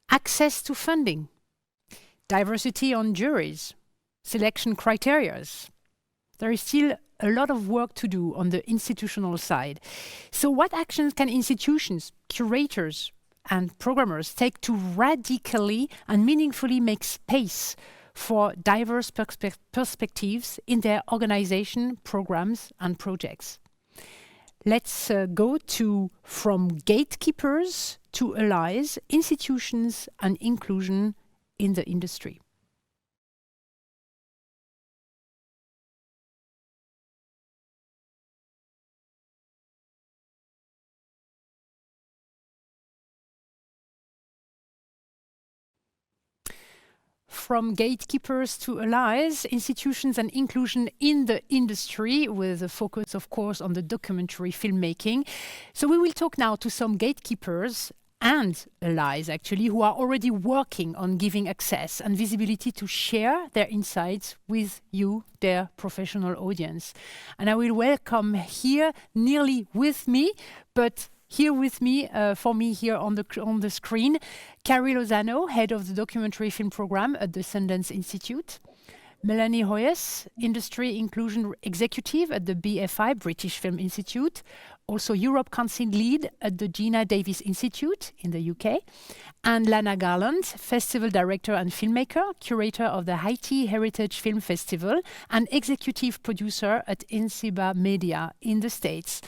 Access to funding, diversity on juries, selection criteria. There is still a lot of work to do on the institutional side. So what actions can institutions, curators, and programmers take to radically and meaningfully make space for diverse perspectives in their organization, programs, and projects? Let's go to from gatekeepers to allies, institutions, and inclusion in the industry. From gatekeepers to allies, institutions and inclusion in the industry, with a focus, of course, on the documentary filmmaking. So we will talk now to some gatekeepers and allies, actually, who are already working on giving access and visibility to share their insights with you, their professional audience. And I will welcome here, nearly with me, but here with me, for me here on the screen, Carrie Lozano, head of the documentary film program at the Sundance Institute. Melanie Hoyes, industry inclusion executive at the BFI, British Film Institute. Also Europe Council lead at the Geena Davis Institute in the UK. And Lana Garland, festival director and filmmaker, curator of the Hayti Heritage Film Festival, and executive producer at Insibah Media in the States.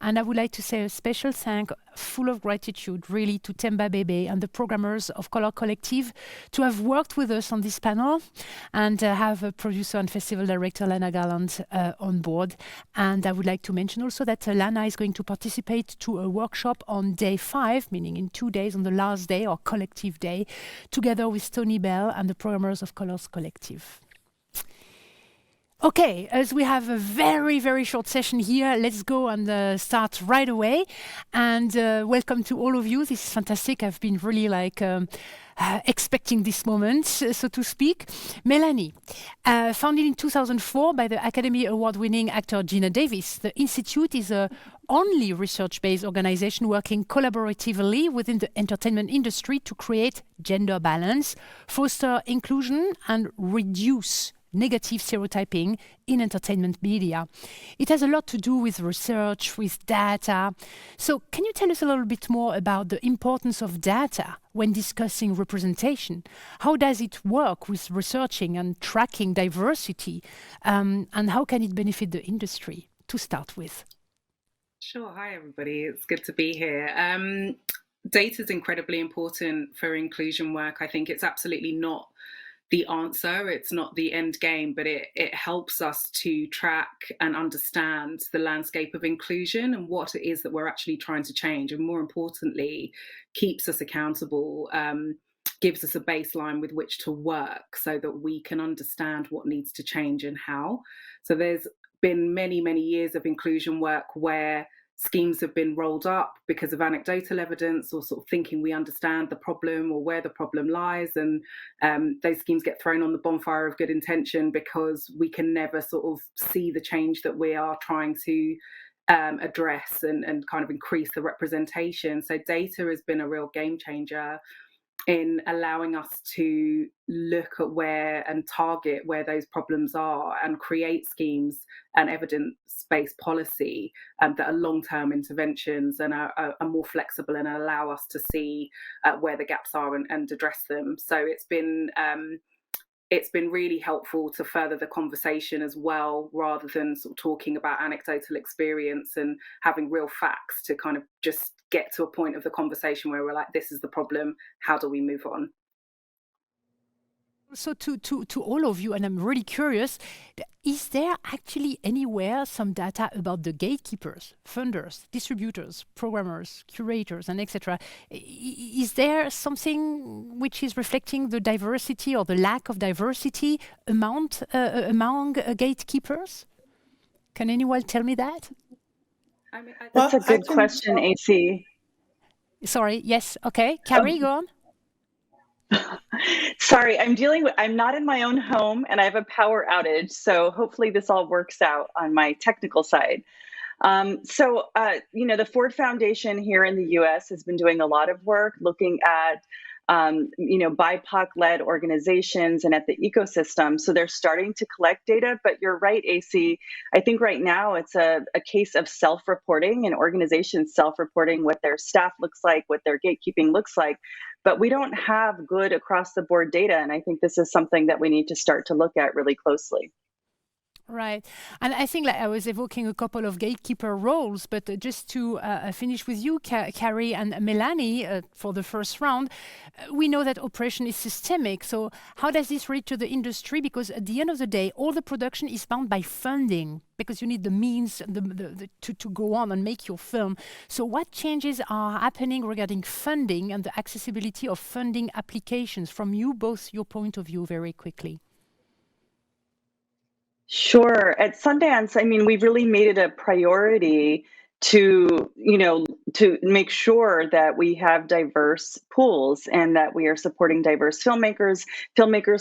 And I would like to say a special thank, full of gratitude, really, to Temba Bebe and the programmers of Color Collective to have worked with us on this panel and have a producer and festival director, Lana Garland, on board. And I would like to mention also that Lana is going to participate to a workshop on day 5, meaning in 2 days, on the last day or collective day, together with Tony Bell and the programmers of Colors Collective. Okay, as we have a very, very short session here, let's go and start right away. And welcome to all of you. This is fantastic. I've been really expecting this moment, so to speak. Melanie, founded in 2004 by the Academy Award-winning actor Geena Davis, the Institute is a only research-based organization working collaboratively within the entertainment industry to create gender balance, foster inclusion, and reduce negative stereotyping in entertainment media. It has a lot to do with research, with data. So can you tell us a little bit more about the importance of data when discussing representation? How does it work with researching and tracking diversity? And how can it benefit the industry, to start with? Sure. Hi, everybody. It's good to be here. Data is incredibly important for inclusion work. I think it's absolutely not the answer, it's not the end game, but it helps us to track and understand the landscape of inclusion and what it is that we're actually trying to change, and more importantly, keeps us accountable, gives us a baseline with which to work so that we can understand what needs to change and how. So there's been many, many years of inclusion work where schemes have been rolled up because of anecdotal evidence or sort of thinking we understand the problem or where the problem lies, and those schemes get thrown on the bonfire of good intention because we can never sort of see the change that we are trying to address and kind of increase the representation. So data has been a real game changer in allowing us to look at where and target where those problems are and create schemes and evidence-based policy that are long-term interventions and are more flexible and allow us to see where the gaps are and address them. So it's been really helpful to further the conversation as well, rather than sort of talking about anecdotal experience and having real facts, to kind of just get to a point of the conversation where we're like, this is the problem, how do we move on? So to all of you, and I'm really curious, is there actually anywhere some data about the gatekeepers, funders, distributors, programmers, curators, and etc.? Is there something which is reflecting the diversity or the lack of diversity among gatekeepers? Can anyone tell me that? I mean, That's a good question, AC. Sorry, yes, okay. Carrie, go on. Sorry, I'm not in my own home and I have a power outage. So hopefully this all works out on my technical side. The Ford Foundation here in the US has been doing a lot of work looking at BIPOC-led organizations and at the ecosystem. So they're starting to collect data, but you're right, AC. I think right now it's a case of self-reporting and organizations self-reporting what their staff looks like, what their gatekeeping looks like. But we don't have good across the board data. And I think this is something that we need to start to look at really closely. Right. And I think I was evoking a couple of gatekeeper roles, but just to finish with you, Carrie and Melanie, for the first round, we know that oppression is systemic. So how does this relate to the industry? Because at the end of the day, all the production is bound by funding, because you need the means to go on and make your film. So what changes are happening regarding funding and the accessibility of funding applications from you, both your point of view, very quickly? Sure. At Sundance, I mean, we've really made it a priority to make sure that we have diverse pools and that we are supporting diverse filmmakers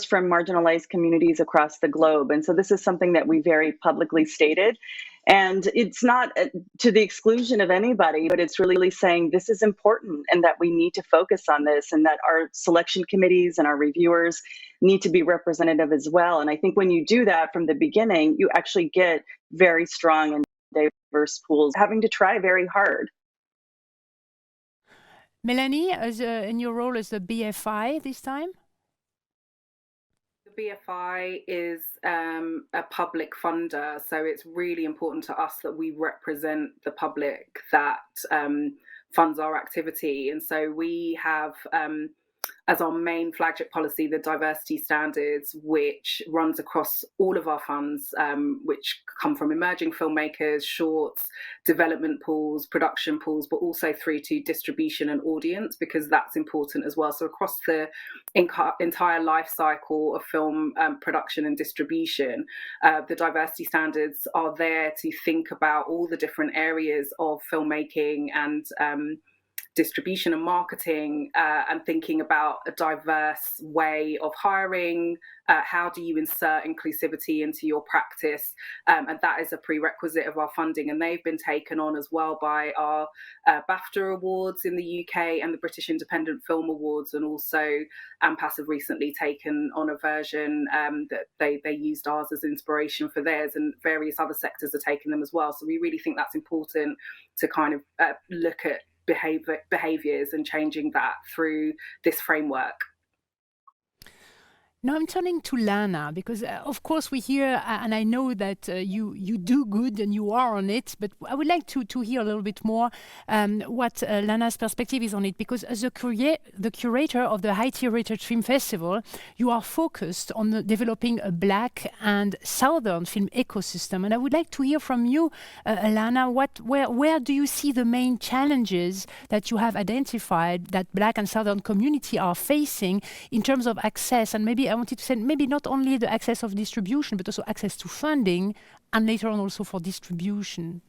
from marginalized communities across the globe. And so this is something that we very publicly stated. And it's not to the exclusion of anybody, but it's really saying this is important and that we need to focus on this and that our selection committees and our reviewers need to be representative as well. And I think when you do that from the beginning, you actually get very strong and diverse pools, having to try very hard. Melanie, in your role as the BFI this time? BFI is a public funder, so it's really important to us that we represent the public that funds our activity. And so we have as our main flagship policy the diversity standards, which runs across all of our funds, which come from emerging filmmakers, shorts, development pools, production pools, but also through to distribution and audience, because that's important as well. So across the entire life cycle of film production and distribution, the diversity standards are there to think about all the different areas of filmmaking and distribution and marketing, and thinking about a diverse way of hiring. How do you insert inclusivity into your practice? And that is a prerequisite of our funding. And they've been taken on as well by our BAFTA Awards in the UK and the British Independent Film Awards. And also AMPAS have recently taken on a version that they used ours as inspiration for theirs, and various other sectors are taking them as well. So we really think that's important to kind of look at behaviors and changing that through this framework. Now I'm turning to Lana, because of course we hear, and I know that you do good and you are on it, but I would like to hear a little bit more what Lana's perspective is on it, because as the curator of the Hayti Heritage Film Festival, you are focused on developing a Black and Southern film ecosystem. And I would like to hear from you, Lana, where do you see the main challenges that you have identified that Black and Southern community are facing in terms of access? And maybe I wanted to say maybe not only the access of distribution, but also access to funding, and later on also for distribution.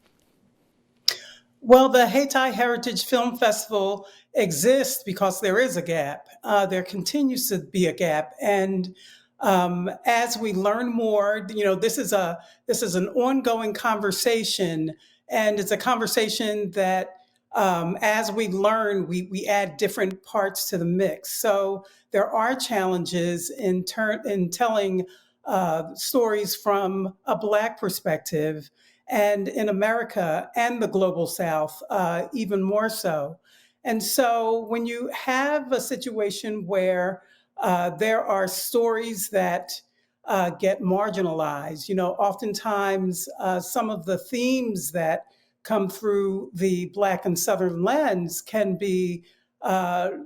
Well, the Hayti Heritage Film Festival exists because there is a gap. There continues to be a gap, and as we learn more, this is an ongoing conversation, and it's a conversation that as we learn, we add different parts to the mix. So there are challenges in telling stories from a Black perspective, and in America and the Global South, even more so. And so when you have a situation where there are stories that get marginalized, oftentimes some of the themes that come through the Black and Southern lens can be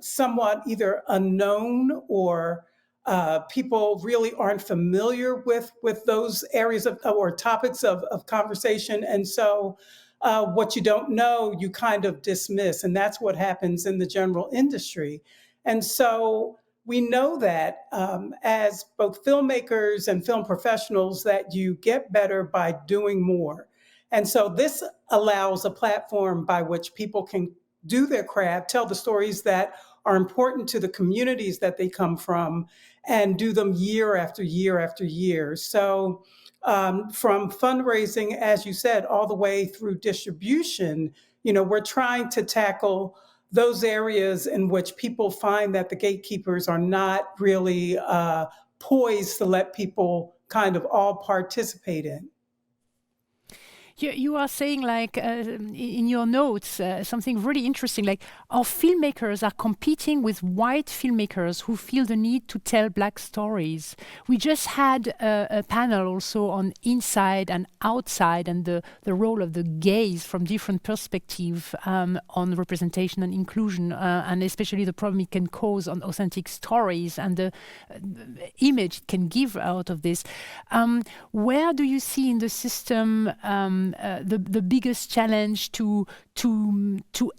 somewhat either unknown or people really aren't familiar with those areas or topics of conversation. And so what you don't know, you kind of dismiss. And that's what happens in the general industry. And so we know that as both filmmakers and film professionals, that you get better by doing more. And so this allows a platform by which people can do their craft, tell the stories that are important to the communities that they come from, and do them year after year after year. So from fundraising, as you said, all the way through distribution, we're trying to tackle those areas in which people find that the gatekeepers are not really poised to let people kind of all participate in. You are saying, like, in your notes, something really interesting, like our filmmakers are competing with white filmmakers who feel the need to tell Black stories. We just had a panel also on inside and outside and the role of the gaze from different perspectives on representation and inclusion, and especially the problem it can cause on authentic stories and the image it can give out of this. Where do you see in the system the biggest challenge to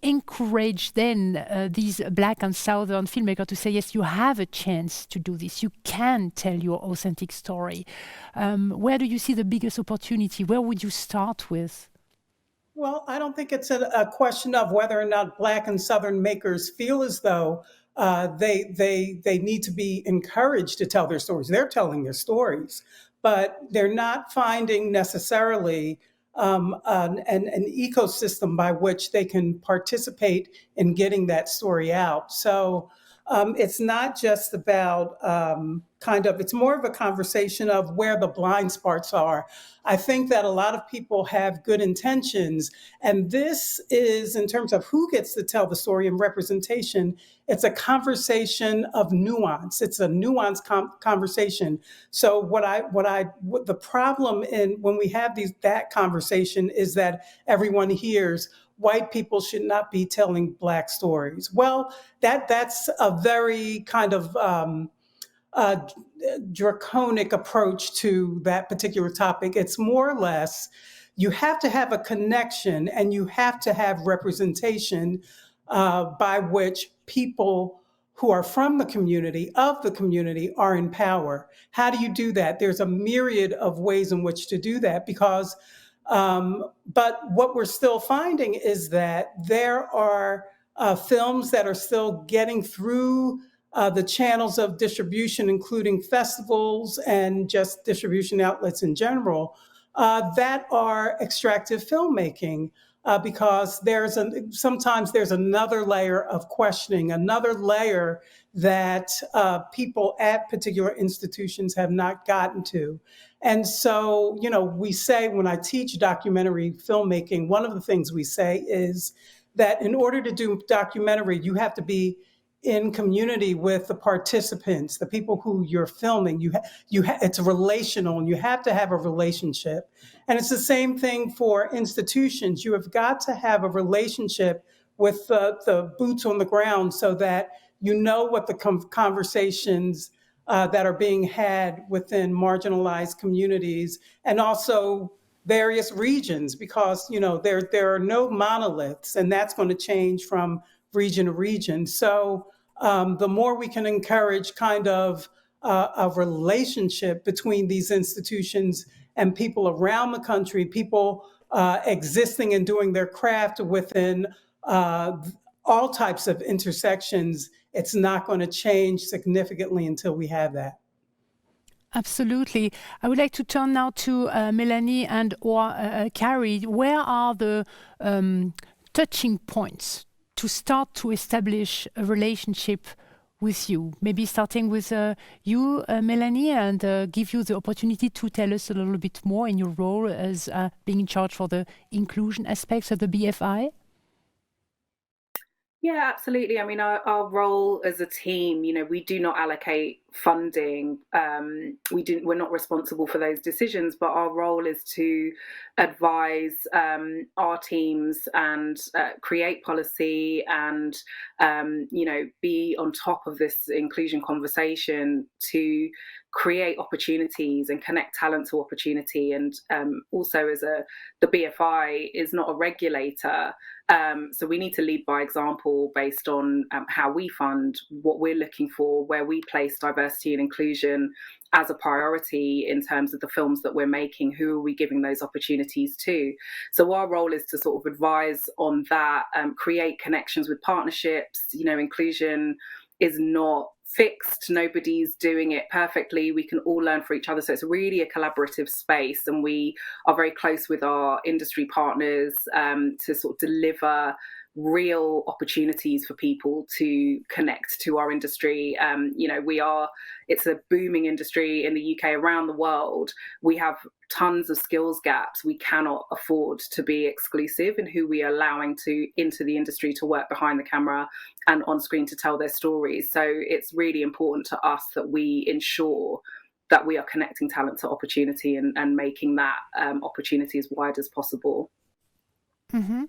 encourage then these Black and Southern filmmakers to say, yes, you have a chance to do this. You can tell your authentic story. Where do you see the biggest opportunity? Where would you start with? Well, I don't think it's a question of whether or not Black and Southern makers feel as though they need to be encouraged to tell their stories. They're telling their stories, but they're not finding necessarily an ecosystem by which they can participate in getting that story out. So it's not just about it's more of a conversation of where the blind spots are. I think that a lot of people have good intentions, and this is, in terms of who gets to tell the story and representation, it's a conversation of nuance. It's a nuanced conversation. So what the problem when we have that conversation is that everyone hears white people should not be telling Black stories. Well, that's a very kind of draconic approach to that particular topic. It's more or less, you have to have a connection and you have to have representation by which people who are from the community, are in power. How do you do that? There's a myriad of ways in which to do that, because but what we're still finding is that there are films that are still getting through the channels of distribution, including festivals and just distribution outlets in general, that are extractive filmmaking, because sometimes there's another layer of questioning, another layer that people at particular institutions have not gotten to. And so, we say, when I teach documentary filmmaking, one of the things we say is that in order to do documentary, you have to be in community with the participants, the people who you're filming. It's relational, and you have to have a relationship. And it's the same thing for institutions. You have got to have a relationship with the boots on the ground, so that you know what the conversations that are being had within marginalized communities, and also various regions, because there are no monoliths, and that's going to change from region to region. So the more we can encourage kind of a relationship between these institutions and people around the country, people existing and doing their craft within all types of intersections, it's not going to change significantly until we have that. Absolutely. I would like to turn now to Melanie or Carrie. Where are the touching points to start to establish a relationship with you? Maybe starting with you, Melanie, and give you the opportunity to tell us a little bit more in your role as being in charge for the inclusion aspects of the BFI. Yeah, absolutely. I mean, our role as a team, we do not allocate funding. We're not responsible for those decisions, but our role is to advise our teams and create policy and, be on top of this inclusion conversation to create opportunities and connect talent to opportunity. And also, the BFI is not a regulator. So we need to lead by example based on how we fund, what we're looking for, where we place diversity and inclusion as a priority in terms of the films that we're making, who are we giving those opportunities to. So our role is to sort of advise on that, create connections with partnerships. Inclusion is not fixed. Nobody's doing it perfectly. We can all learn from each other. So it's really a collaborative space, and we are very close with our industry partners to sort of deliver real opportunities for people to connect to our industry. It's a booming industry in the UK, around the world. We have tons of skills gaps. We cannot afford to be exclusive in who we are allowing into the industry to work behind the camera and on screen to tell their stories. So it's really important to us that we ensure that we are connecting talent to opportunity and making that opportunity as wide as possible. Mm-hmm.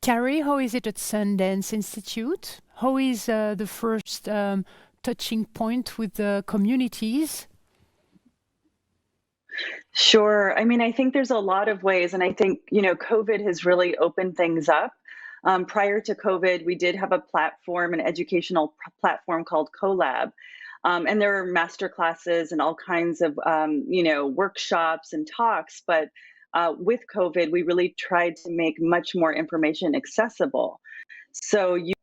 Carrie, how is it at Sundance Institute? How is the first touching point with the communities? Sure. I mean, I think there's a lot of ways, and I think, COVID has really opened things up. Prior to COVID, we did have a platform, an educational platform called CoLab. And there are master classes and all kinds of, workshops and talks. But with COVID, we really tried to make much more information accessible. So you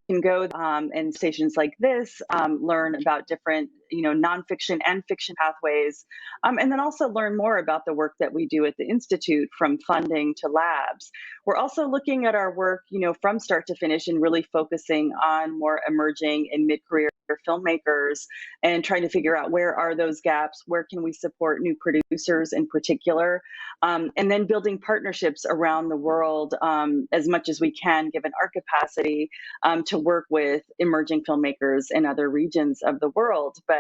can go in stations like this, learn about different, nonfiction and fiction pathways, and then also learn more about the work that we do at the Institute, from funding to labs. We're also looking at our work, from start to finish, and really focusing on more emerging and mid-career filmmakers, and trying to figure out where are those gaps, where can we support new producers in particular, and then building partnerships around the world as much as we can, given our capacity, to work with emerging filmmakers in other regions of the world. But,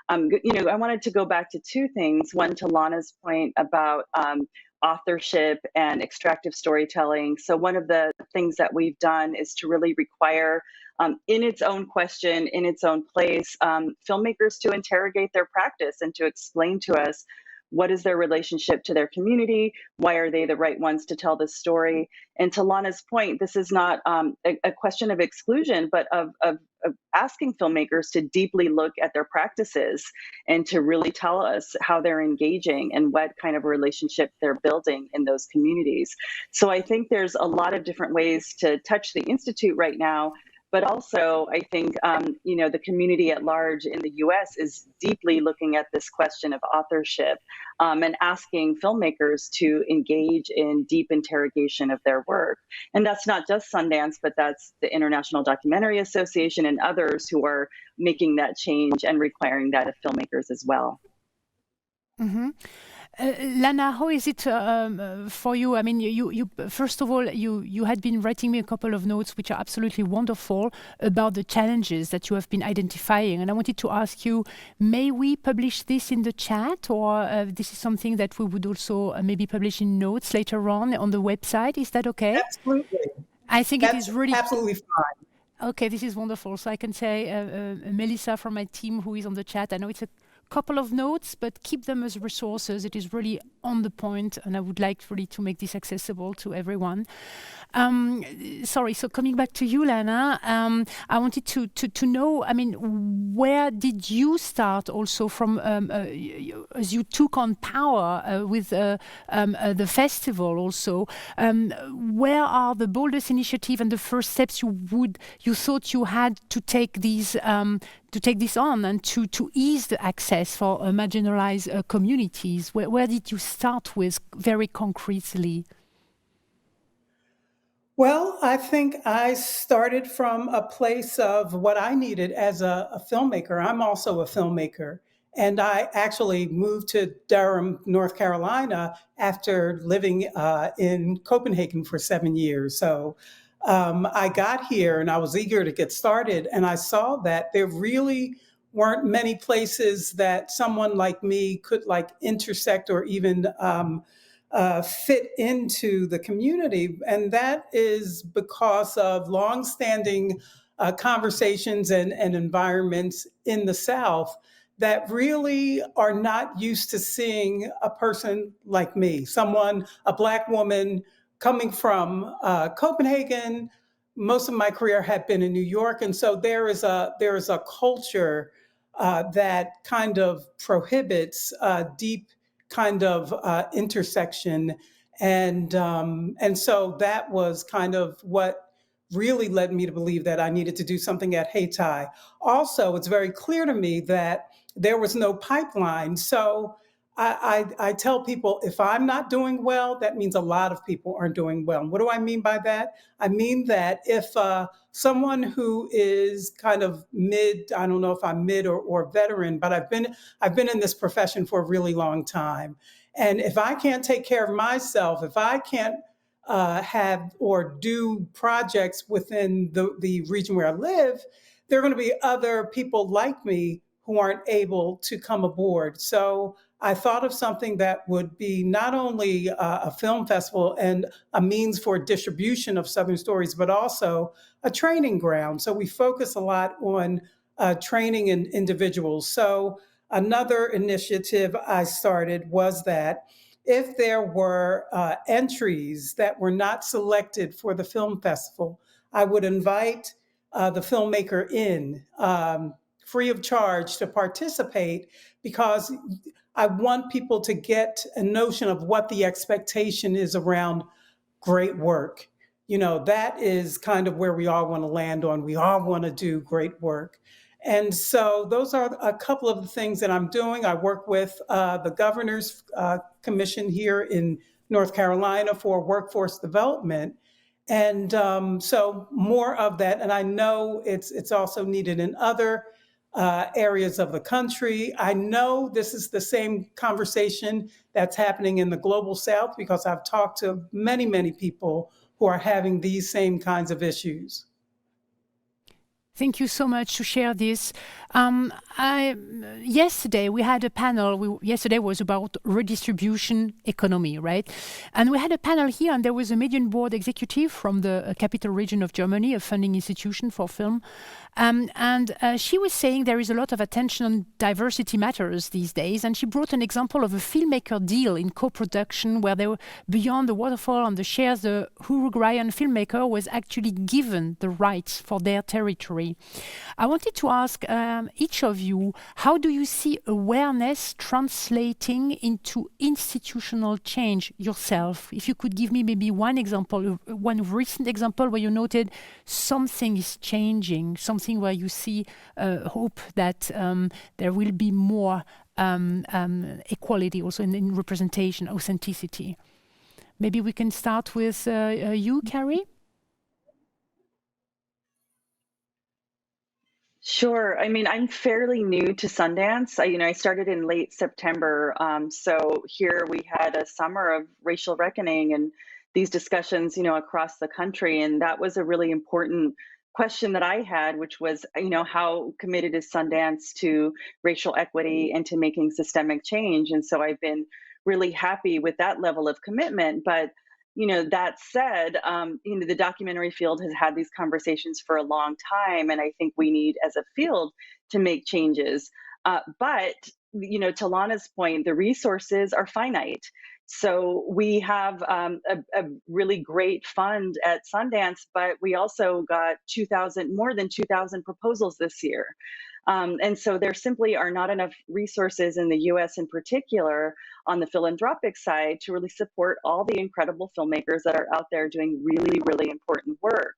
I wanted to go back to two things. One, to Lana's point about authorship and extractive storytelling. So one of the things that we've done is to really require, in its own question, in its own place, filmmakers to interrogate their practice and to explain to us what is their relationship to their community, why are they the right ones to tell this story. And to Lana's point, this is not a question of exclusion, but of asking filmmakers to deeply look at their practices and to really tell us how they're engaging and what kind of a relationship they're building in those communities. So I think there's a lot of different ways to touch the Institute right now. But also, I think, the community at large in the US is deeply looking at this question of authorship, and asking filmmakers to engage in deep interrogation of their work. And that's not just Sundance, but that's the International Documentary Association and others who are making that change and requiring that of filmmakers as well. Mm-hmm. Lana, how is it for you? I mean, you first of all, you had been writing me a couple of notes, which are absolutely wonderful, about the challenges that you have been identifying. And I wanted to ask you, may we publish this in the chat, or this is something that we would also maybe publish in notes later on the website? Is that okay? Absolutely. I think That's it is really absolutely fine. Okay, this is wonderful. So I can say Melissa from my team, who is on the chat, I know it's a couple of notes, but keep them as resources. It is really on the point, and I would like really to make this accessible to everyone. Sorry, so coming back to you, Lana, I wanted to know, I mean, where did you start also from, as you took on power with the festival also, where are the boldest initiative and the first steps you thought you had to take these to take this on and to ease the access for marginalized communities? Where did you start with very concretely? Well, I think I started from a place of what I needed as a filmmaker. I'm also a filmmaker. And I actually moved to Durham, North Carolina, after living in Copenhagen for 7 years. So I got here and I was eager to get started, and I saw that there really weren't many places that someone like me could like intersect or even fit into the community. And that is because of longstanding conversations and environments in the South that really are not used to seeing a person like me, someone, a Black woman coming from Copenhagen. Most of my career had been in New York, and so there is a culture that kind of prohibits deep kind of intersection, and so that was kind of what really led me to believe that I needed to do something at Hayti. Also, it's very clear to me that there was no pipeline. So I tell people, if I'm not doing well, that means a lot of people aren't doing well. And what do I mean by that? I mean that if someone who is kind of mid, I don't know if I'm mid or veteran, but I've been in this profession for a really long time. And if I can't take care of myself, if I can't have or do projects within the region where I live, there are going to be other people like me who aren't able to come aboard. So I thought of something that would be not only a film festival and a means for distribution of Southern stories, but also a training ground. So we focus a lot on training in individuals. So another initiative I started was that if there were entries that were not selected for the film festival, I would invite the filmmaker in free of charge to participate, because I want people to get a notion of what the expectation is around great work. You know, that is kind of where we all want to land on. We all want to do great work. And so those are a couple of the things that I'm doing. I work with the Governor's Commission here in North Carolina for workforce development. And so more of that. And I know it's also needed in other areas of the country. I know this is the same conversation that's happening in the global South, because I've talked to many, many people who are having these same kinds of issues. Thank you so much to share this. Yesterday we had a panel. Yesterday was about redistribution economy, right? And we had a panel here, and there was a median board executive from the capital region of Germany, a funding institution for film. And she was saying there is a lot of attention on diversity matters these days. And she brought an example of a filmmaker deal in co-production where they were beyond the waterfall and the shares. The Uruguayan filmmaker was actually given the rights for their territory. I wanted to ask each of you, how do you see awareness translating into institutional change yourself? If you could give me maybe one example, one recent example where you noted something is changing, something where you see hope that there will be more equality also in representation, authenticity. Maybe we can start with you, Carrie. Sure. I mean, I'm fairly new to Sundance. I started in late September. So here we had a summer of racial reckoning and these discussions, across the country. And that was a really important question that I had, which was, how committed is Sundance to racial equity and to making systemic change? And so I've been really happy with that level of commitment. But that said, the documentary field has had these conversations for a long time, and I think we need, as a field, to make changes. But to Lana's point, the resources are finite. So we have a really great fund at Sundance, but we also got more than 2,000 proposals this year. And so there simply are not enough resources in the US in particular on the philanthropic side to really support all the incredible filmmakers that are out there doing really, really important work.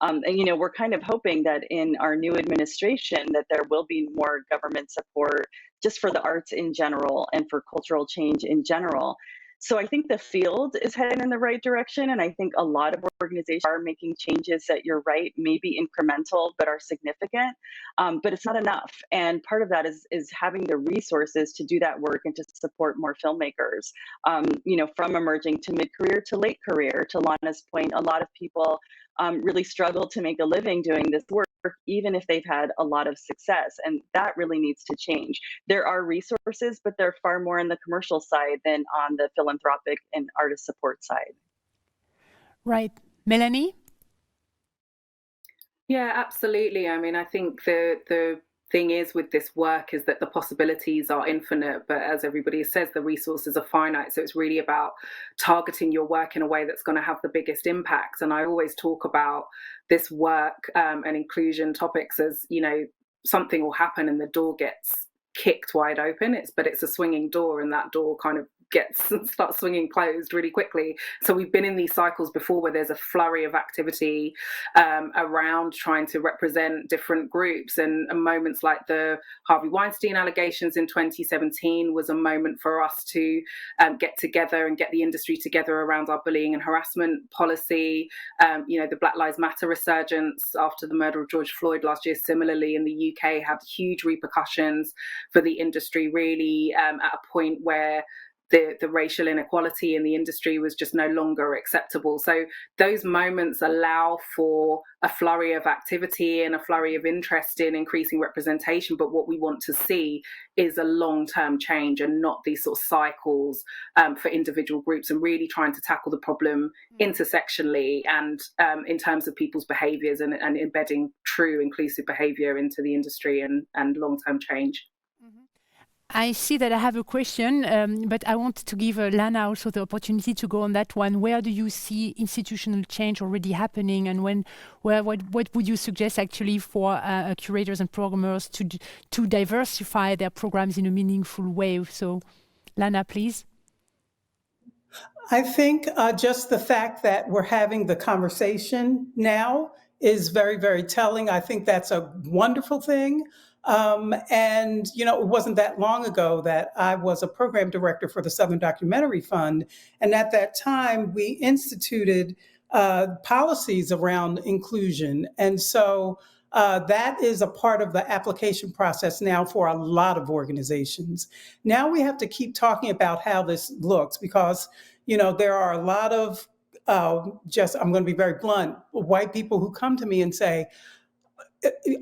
And, we're kind of hoping that in our new administration that there will be more government support just for the arts in general and for cultural change in general. So I think the field is heading in the right direction. And I think a lot of organizations are making changes that, you're right, may be incremental, but are significant. But it's not enough. And part of that is having the resources to do that work and to support more filmmakers, from emerging to mid-career to late career. To Lana's point, a lot of people really struggle to make a living doing this work, even if they've had a lot of success. And that really needs to change. There are resources, but they're far more on the commercial side than on the philanthropic and artist support side. Right. Melanie? Yeah, absolutely. I mean, I think the thing is with this work is that the possibilities are infinite, but as everybody says, the resources are finite. So it's really about targeting your work in a way that's going to have the biggest impact. And I always talk about this work and inclusion topics as, you know, something will happen and the door gets kicked wide open. It's a swinging door, and that door kind of starts swinging closed really quickly. So we've been in these cycles before where there's a flurry of activity around trying to represent different groups, and moments like the Harvey Weinstein allegations in 2017 was a moment for us to get together and get the industry together around our bullying and harassment policy. You know, the Black Lives Matter resurgence after the murder of George Floyd last year, similarly in the UK, had huge repercussions for the industry, really at a point where the racial inequality in the industry was just no longer acceptable. So those moments allow for a flurry of activity and a flurry of interest in increasing representation. But what we want to see is a long-term change and not these sort of cycles for individual groups, and really trying to tackle the problem intersectionally and in terms of people's behaviours and embedding true inclusive behaviour into the industry and long-term change. I see that I have a question, but I want to give Lana also the opportunity to go on that one. Where do you see institutional change already happening, and what would you suggest actually for curators and programmers to diversify their programs in a meaningful way? So, Lana, please. I think just the fact that we're having the conversation now is very, very telling. I think that's a wonderful thing. And, you know, it wasn't that long ago that I was a program director for the Southern Documentary Fund. And at that time, we instituted policies around inclusion. And so that is a part of the application process now for a lot of organizations. Now we have to keep talking about how this looks, because, you know, there are a lot of I'm going to be very blunt, white people who come to me and say,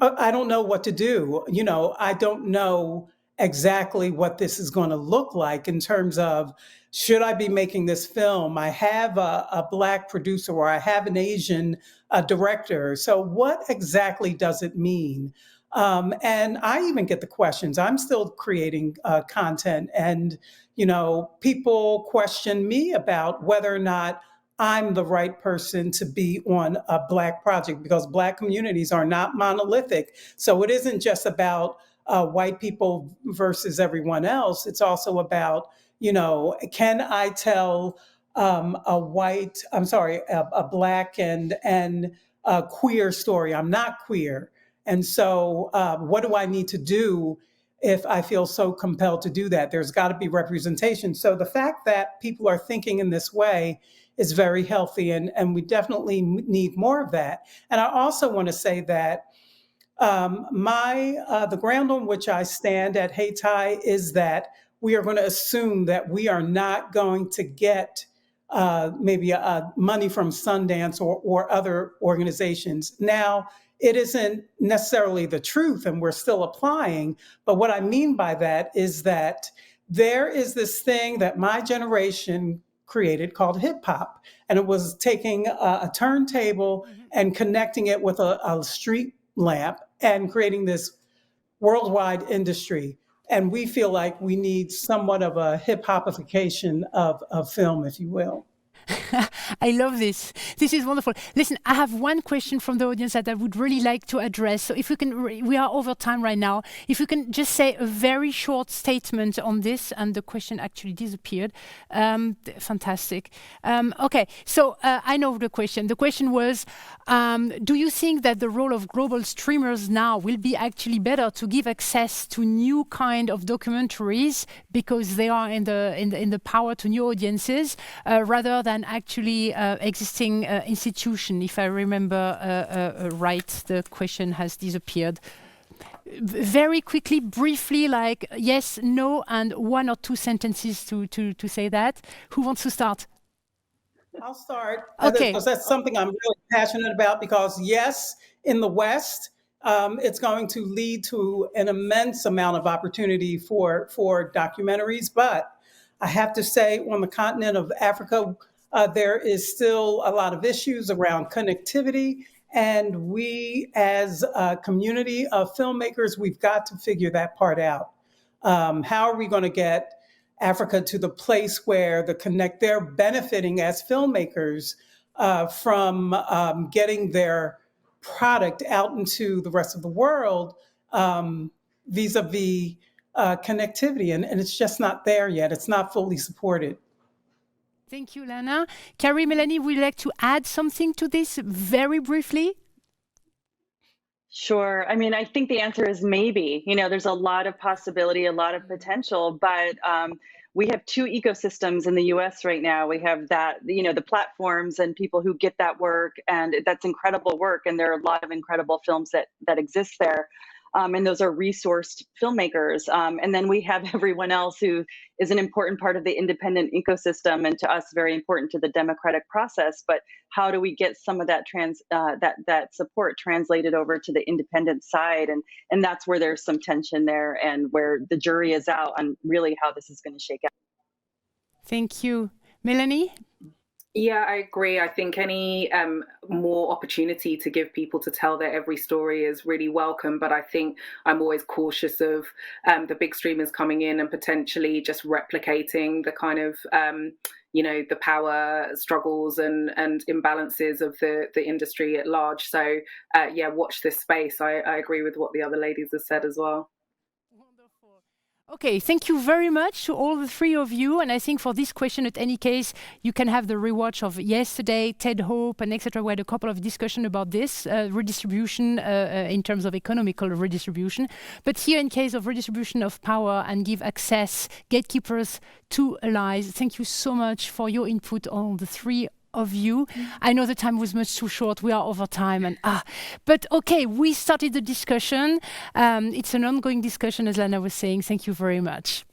I don't know what to do. You know, I don't know exactly what this is going to look like in terms of, should I be making this film? I have a Black producer, or I have an Asian director. So what exactly does it mean? And I even get the questions. I'm still creating content, and, you know, people question me about whether or not I'm the right person to be on a Black project, because Black communities are not monolithic. So it isn't just about white people versus everyone else. It's also about, you know, can I tell a Black and a queer story? I'm not queer. And so what do I need to do if I feel so compelled to do that? There's got to be representation. So the fact that people are thinking in this way is very healthy, and we definitely need more of that. And I also want to say that the ground on which I stand at Hayti is that we are going to assume that we are not going to get maybe money from Sundance or other organizations. Now, it isn't necessarily the truth, and we're still applying. But what I mean by that is that there is this thing that my generation created called hip hop. And it was taking a turntable and connecting it with a street lamp and creating this worldwide industry. And we feel like we need somewhat of a hip hopification of film, if you will. I love this. This is wonderful. Listen, I have one question from the audience that I would really like to address. So if we can, we are over time right now. If you can just say a very short statement on this, and the question actually disappeared. Fantastic. Okay, so I know the question. The question was, do you think that the role of global streamers now will be actually better to give access to new kind of documentaries because they are in the power to new audiences rather than actually existing institution? If I remember right, the question has disappeared. Very quickly, briefly, like yes, no, and one or two sentences to say that. Who wants to start? I'll start Okay. because that's something I'm really passionate about. Because yes, in the West, it's going to lead to an immense amount of opportunity for documentaries. But I have to say, on the continent of Africa, there is still a lot of issues around connectivity. And we, as a community of filmmakers, we've got to figure that part out. How are we going to get Africa to the place where they're benefiting as filmmakers from getting their product out into the rest of the world vis-a-vis connectivity, and it's just not there yet. It's not fully supported. Thank you, Lana. Carrie, Melanie, would you like to add something to this very briefly? Sure. I mean, I think the answer is maybe. There's a lot of possibility, a lot of potential, but we have two ecosystems in the US right now. We have that, the platforms and people who get that work, and that's incredible work. And there are a lot of incredible films that exist there. And those are resourced filmmakers. And then we have everyone else who is an important part of the independent ecosystem, and to us, very important to the democratic process. But how do we get some of that that support translated over to the independent side? And that's where there's some tension there, and where the jury is out on really how this is going to shake out. Thank you. Melanie? Yeah, I agree. I think any more opportunity to give people to tell their every story is really welcome. But I think I'm always cautious of the big streamers coming in and potentially just replicating the kind of, the power struggles and imbalances of the industry at large. So, watch this space. I agree with what the other ladies have said as well. Okay, thank you very much to all the three of you. And I think for this question, at any case, you can have the rewatch of yesterday, Ted Hope, and etc. We had a couple of discussions about this redistribution in terms of economical redistribution. But here, in case of redistribution of power and give access, gatekeepers to allies, thank you so much for your input on the three of you. I know the time was much too short. We are over time, but okay, we started the discussion. It's an ongoing discussion, as Lana was saying. Thank you very much.